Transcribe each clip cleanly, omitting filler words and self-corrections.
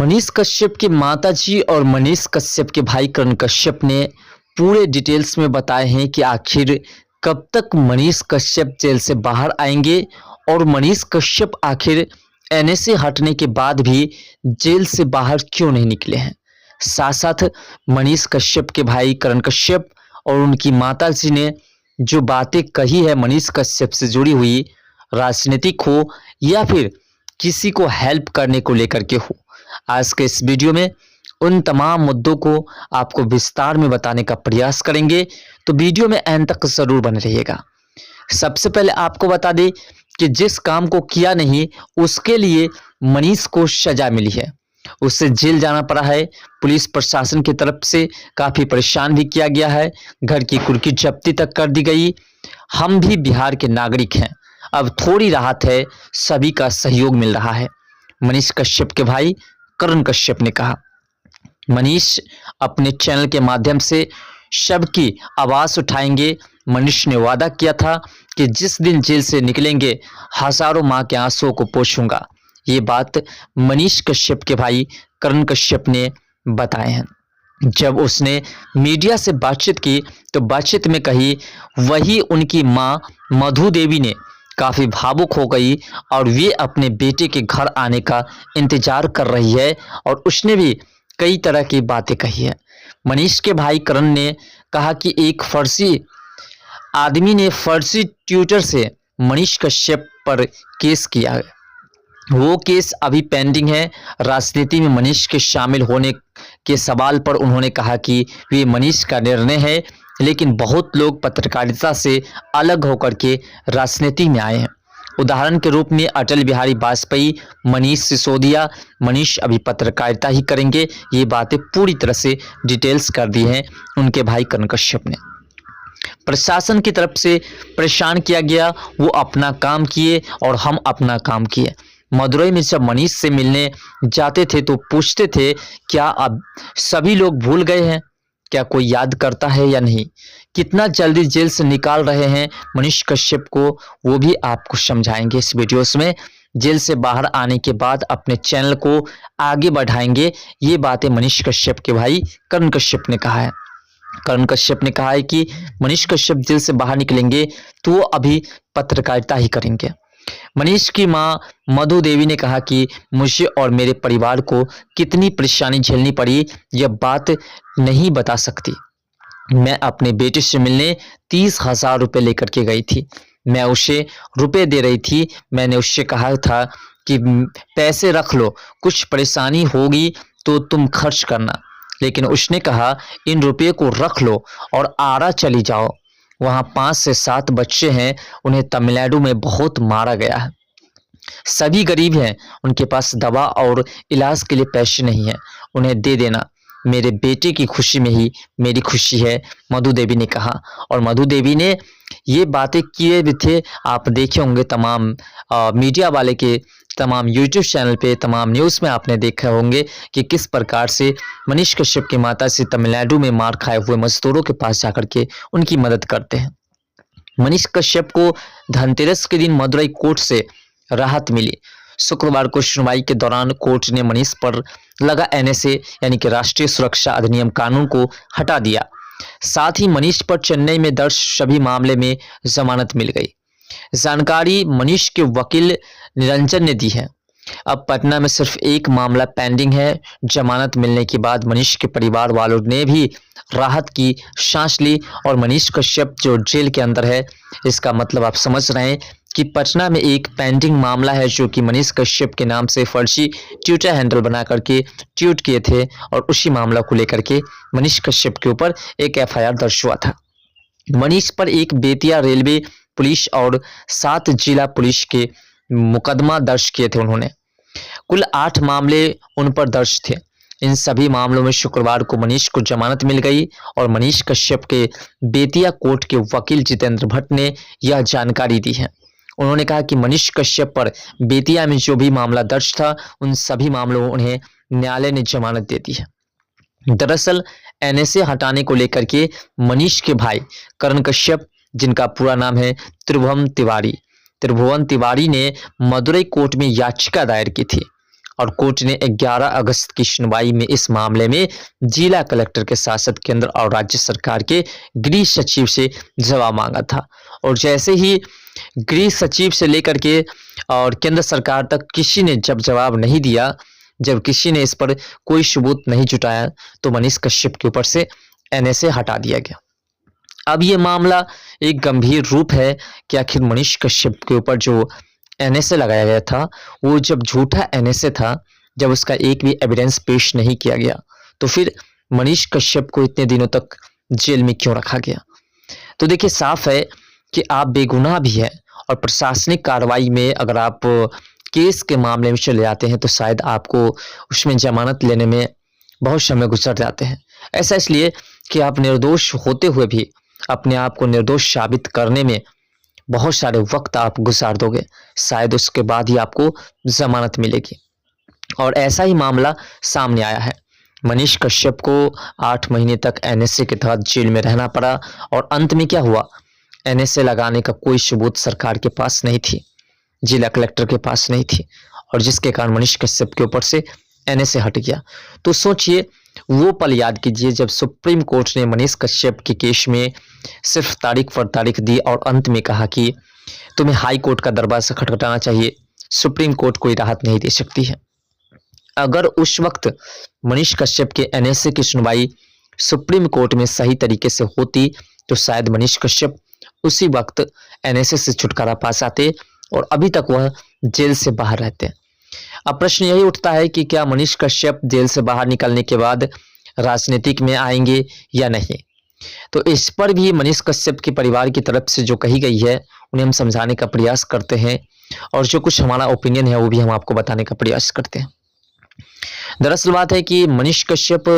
मनीष कश्यप की माताजी और मनीष कश्यप के भाई करण कश्यप ने पूरे डिटेल्स में बताए हैं कि आखिर कब तक मनीष कश्यप जेल से बाहर आएंगे और मनीष कश्यप आखिर एनएसए हटने के बाद भी जेल से बाहर क्यों नहीं निकले हैं। साथ साथ मनीष कश्यप के भाई करण कश्यप और उनकी माताजी ने जो बातें कही है मनीष कश्यप से जुड़ी हुई, राजनीतिक हो या फिर किसी को हेल्प करने को लेकर के हो, आज के इस वीडियो में उन तमाम मुद्दों को आपको विस्तार में बताने का प्रयास करेंगे, तो वीडियो में अंत तक जरूर बने रहिएगा। सबसे पहले आपको बता दें कि जिस काम को किया नहीं उसके लिए मनीष को सजा मिली है, उससे जेल जाना पड़ा है। पुलिस प्रशासन की तरफ से काफी परेशान भी किया गया है, घर की कुर्की जब्ती तक कर दी गई। हम भी बिहार के नागरिक हैं, अब थोड़ी राहत है, सभी का सहयोग मिल रहा है, मनीष कश्यप के भाई करण कश्यप ने कहा। मनीष अपने चैनल के माध्यम से सबकी आवाज उठाएंगे। मनीष ने वादा किया था कि जिस दिन जेल से निकलेंगे हजारों मां के आंसुओं को पोंछूंगा। ये बात मनीष कश्यप के भाई करण कश्यप ने बताए हैं। जब उसने मीडिया से बातचीत की तो बातचीत में कही वही उनकी मां मधु देवी ने काफी भावुक हो गई और वे अपने बेटे के घर आने का इंतजार कर रही है और उसने भी कई तरह की बातें कही है। मनीष के भाई करण ने कहा कि एक फर्जी आदमी ने फर्जी ट्विटर से मनीष कश्यप पर केस किया है, वो केस अभी पेंडिंग है। राजनीति में मनीष के शामिल होने के सवाल पर उन्होंने कहा कि ये मनीष का निर्णय है, लेकिन बहुत लोग पत्रकारिता से अलग होकर के राजनीति में आए हैं। उदाहरण के रूप में अटल बिहारी वाजपेयी, मनीष सिसोदिया। मनीष अभी पत्रकारिता ही करेंगे, ये बातें पूरी तरह से डिटेल्स कर दी हैं उनके भाई करण कश्यप ने। प्रशासन की तरफ से परेशान किया गया, वो अपना काम किए और हम अपना काम किए। मदुरई में जब मनीष से मिलने जाते थे तो पूछते थे क्या अब सभी लोग भूल गए हैं, क्या कोई याद करता है या नहीं, कितना जल्दी जेल से निकाल रहे हैं मनीष कश्यप को, वो भी आपको समझाएंगे इस वीडियोस में। जेल से बाहर आने के बाद अपने चैनल को आगे बढ़ाएंगे, ये बातें मनीष कश्यप के भाई करण कश्यप ने कहा है। करण कश्यप ने कहा है कि मनीष कश्यप जेल से बाहर निकलेंगे तो वो अभी पत्रकारिता ही करेंगे। मनीष की मां मधु देवी ने कहा कि मुझे और मेरे परिवार को कितनी परेशानी झेलनी पड़ी यह बात नहीं बता सकती। मैं अपने बेटे से मिलने 30,000 रुपये लेकर के गई थी, मैं उसे रुपए दे रही थी। मैंने उससे कहा था कि पैसे रख लो, कुछ परेशानी होगी तो तुम खर्च करना, लेकिन उसने कहा इन रुपये को रख लो और आरा चली जाओ, वहाँ 5 से 7 बच्चे हैं, उन्हें तमिलनाडु में बहुत मारा गया है, सभी गरीब हैं, उनके पास दवा और इलाज के लिए पैसे नहीं हैं, उन्हें दे देना, मेरे बेटे की खुशी में ही मेरी खुशी है, मधु देवी ने कहा। और मधु देवी ने ये बातें किए भी थे, आप देखे होंगे तमाम मीडिया वाले के तमाम यूट्यूब चैनल पे, तमाम न्यूज़ में आपने देखे होंगे कि किस प्रकार से मनीष कश्यप की माता से तमिलनाडु में मार खाए हुए मजदूरों के पास जाकर के उनकी मदद करते हैं। मनीष कश्यप को धनतेरस के दिन मदुरई कोर्ट से राहत मिली। शुक्रवार को सुनवाई के दौरान कोर्ट ने मनीष पर लगा एनएसए यानी कि राष्ट्रीय सुरक्षा अधिनियम कानून को हटा दिया। साथ ही मनीष पर चेन्नई में दर्ज सभी मामले में जमानत मिल गई। जानकारी मनीष के वकील निरंजन ने दी है। अब पटना में सिर्फ एक मामला पेंडिंग है। जमानत मिलने के बाद मनीष के परिवार वालों ने भी राहत की सांस ली और मनीष कश्यप जो जेल के अंदर है, इसका मतलब आप समझ रहे हैं कि पटना में एक पेंडिंग मामला है जो कि मनीष कश्यप के नाम से फर्जी ट्विटर हैंडल बना करके ट्वीट किए थे और उसी मामला को लेकर के मनीष कश्यप के ऊपर एक एफआईआर दर्ज हुआ था। मनीष पर एक बेतिया रेलवे पुलिस और 7 जिला पुलिस के मुकदमा दर्ज किए थे उन्होंने। कुल 8 मामले उन पर दर्ज थे। इन सभी मामलों में शुक्रवार को मनीष को जमानत मिल गई और मनीष कश्यप के बेतिया कोर्ट के वकील जितेंद्र भट्ट ने यह जानकारी दी है। उन्होंने कहा कि मनीष कश्यप पर बेतिया में जो भी मामला दर्ज था उन सभी मामलों में उन्हें न्यायालय ने जमानत दे दी है। दरअसल एनएसए हटाने को लेकर के मनीष के भाई करण कश्यप, जिनका पूरा नाम है त्रिभुवन तिवारी ने मदुरई कोर्ट में याचिका दायर की थी और कोर्ट ने 11 अगस्त की सुनवाई में इस मामले में जिला कलेक्टर के साथ साथ केंद्र और राज्य सरकार के गृह सचिव से जवाब मांगा था। और जैसे ही गृह सचिव से लेकर के और केंद्र सरकार तक किसी ने जब जवाब नहीं दिया, जब किसी ने इस पर कोई सबूत नहीं जुटाया, तो मनीष कश्यप के ऊपर से एनएसए हटा दिया गया। अब ये मामला एक गंभीर रूप है कि आखिर मनीष कश्यप के ऊपर जो एनएसए लगाया गया था, वो जब झूठा एनएसए था, जब उसका एक भी एविडेंस पेश नहीं किया गया, तो फिर मनीष कश्यप को इतने दिनों तक जेल में क्यों रखा गया? तो देखिए, साफ है कि आप बेगुनाह भी हैं और प्रशासनिक कार्रवाई में अगर आप केस के मामले में चले जाते हैं तो शायद आपको उसमें जमानत लेने में बहुत समय गुजर जाते हैं। ऐसा इसलिए कि आप निर्दोष होते हुए भी अपने आप को निर्दोष साबित करने में बहुत सारे वक्त आप गुजार दोगे, शायद उसके बाद ही आपको जमानत मिलेगी। और ऐसा ही मामला सामने आया है। मनीष कश्यप को 8 महीने तक एनएसए के तहत जेल में रहना पड़ा और अंत में क्या हुआ? एनएसए लगाने का कोई सबूत सरकार के पास नहीं थी, जिला कलेक्टर के पास नहीं थी, और जिसके कारण मनीष कश्यप के ऊपर से एनएसए हट गया। तो सोचिए, वो पल याद कीजिए जब सुप्रीम कोर्ट ने मनीष कश्यप के केस में सिर्फ तारीख पर तारीख दी और अंत में कहा कि तुम्हें हाई कोर्ट का दरवाजा खटखटाना चाहिए, सुप्रीम कोर्ट कोई राहत नहीं दे सकती है। अगर उस वक्त मनीष कश्यप के एनएसए की सुनवाई सुप्रीम कोर्ट में सही तरीके से होती तो शायद मनीष कश्यप उसी वक्त एनएसए से छुटकारा पा जाते और अभी तक वह जेल से बाहर रहते। अब प्रश्न यही उठता है कि क्या मनीष कश्यप जेल से बाहर निकलने के बाद राजनीतिक में आएंगे या नहीं? तो इस पर भी मनीष कश्यप के परिवार की तरफ से जो कही गई है उन्हें हम समझाने का प्रयास करते हैं, और जो कुछ हमारा ओपिनियन है वो भी हम आपको बताने का प्रयास करते हैं। दरअसल बात है कि मनीष कश्यप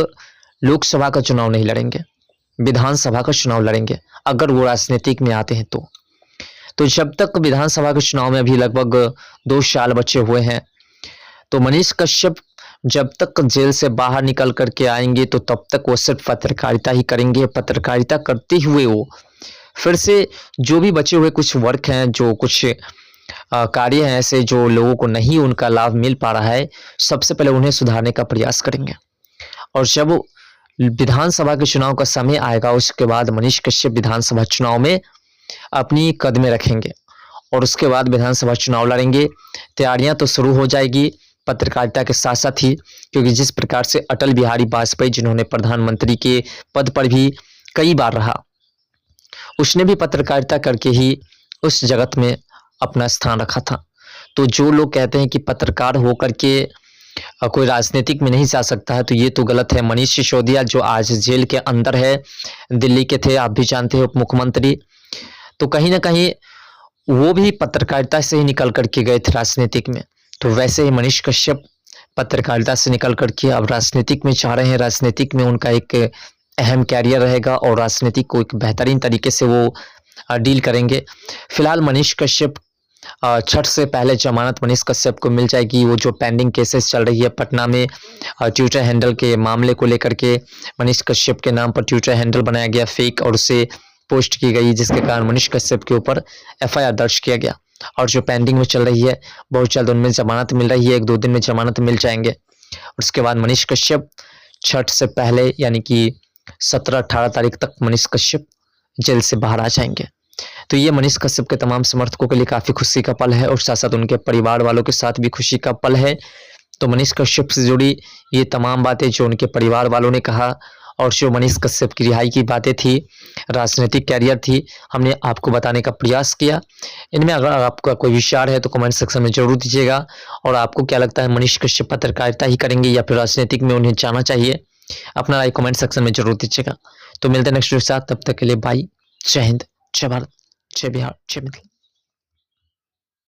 लोकसभा का चुनाव नहीं लड़ेंगे, विधानसभा का चुनाव लड़ेंगे अगर वो राजनीतिक में आते हैं तो जब तक विधानसभा के चुनाव में अभी लगभग 2 साल बचे हुए हैं, तो मनीष कश्यप जब तक जेल से बाहर निकल करके आएंगे तो तब तक वो सिर्फ पत्रकारिता ही करेंगे। पत्रकारिता करते हुए वो फिर से जो भी बचे हुए कुछ वर्क हैं, जो कुछ कार्य हैं ऐसे जो लोगों को नहीं उनका लाभ मिल पा रहा है, सबसे पहले उन्हें सुधारने का प्रयास करेंगे। और जब विधानसभा के चुनाव का समय आएगा, उसके बाद मनीष कश्यप विधानसभा चुनाव में अपनी कदमें रखेंगे और उसके बाद विधानसभा चुनाव लड़ेंगे। तैयारियां तो शुरू हो जाएगी पत्रकारिता के साथ साथ ही, क्योंकि जिस प्रकार से अटल बिहारी वाजपेयी जिन्होंने प्रधानमंत्री के पद पर भी कई बार रहा, उसने भी पत्रकारिता करके ही उस जगत में अपना स्थान रखा था। तो जो लोग कहते हैं कि पत्रकार होकर के कोई राजनीतिक में नहीं जा सकता है, तो ये तो गलत है। मनीष सिसोदिया जो आज जेल के अंदर है, दिल्ली के थे, आप भी जानते हैं, उप मुख्यमंत्री, तो कहीं ना कहीं वो भी पत्रकारिता से ही निकल करके गए थे राजनीतिक में। तो वैसे ही मनीष कश्यप पत्रकारिता से निकल करके अब राजनीतिक में चाह रहे हैं। राजनीतिक में उनका एक अहम कैरियर रहेगा और राजनीतिक को एक बेहतरीन तरीके से वो डील करेंगे। फिलहाल मनीष कश्यप छठ से पहले जमानत मनीष कश्यप को मिल जाएगी। वो जो पेंडिंग केसेस चल रही है पटना में, ट्विटर हैंडल के मामले को लेकर के मनीष कश्यप के नाम पर ट्विटर हैंडल बनाया गया फेक और उसे पोस्ट की गई, जिसके कारण मनीष कश्यप के ऊपर एफआईआर दर्ज किया गया। और जो पेंडिंग में चल रही है बहुत जल्द उनमें जमानत मिल रही है, 1-2 दिन में जमानत मिल जाएंगे। उसके बाद मनीष कश्यप छठ से पहले यानी कि 17-18 तारीख तक मनीष कश्यप जेल से बाहर आ जाएंगे। तो ये मनीष कश्यप के तमाम समर्थकों के लिए काफ़ी खुशी का पल है और साथ साथ उनके परिवार वालों के साथ भी खुशी का पल है। तो मनीष कश्यप से जुड़ी ये तमाम बातें जो उनके परिवार वालों ने कहा और जो मनीष कश्यप की रिहाई की बातें थी, राजनीतिक कैरियर थी, हमने आपको बताने का प्रयास किया। इनमें अगर आपका कोई विचार है तो कमेंट सेक्शन में जरूर दीजिएगा। और आपको क्या लगता है, मनीष कश्यप पत्रकारिता ही करेंगे या फिर राजनीतिक में उन्हें जाना चाहिए? अपना राय कमेंट सेक्शन में जरूर दीजिएगा। तो मिलते हैं नेक्स्ट वीडियो के साथ, तब तक के लिए बाय। जय हिंद, जय भारत, जय बिहार, जय मिथिला।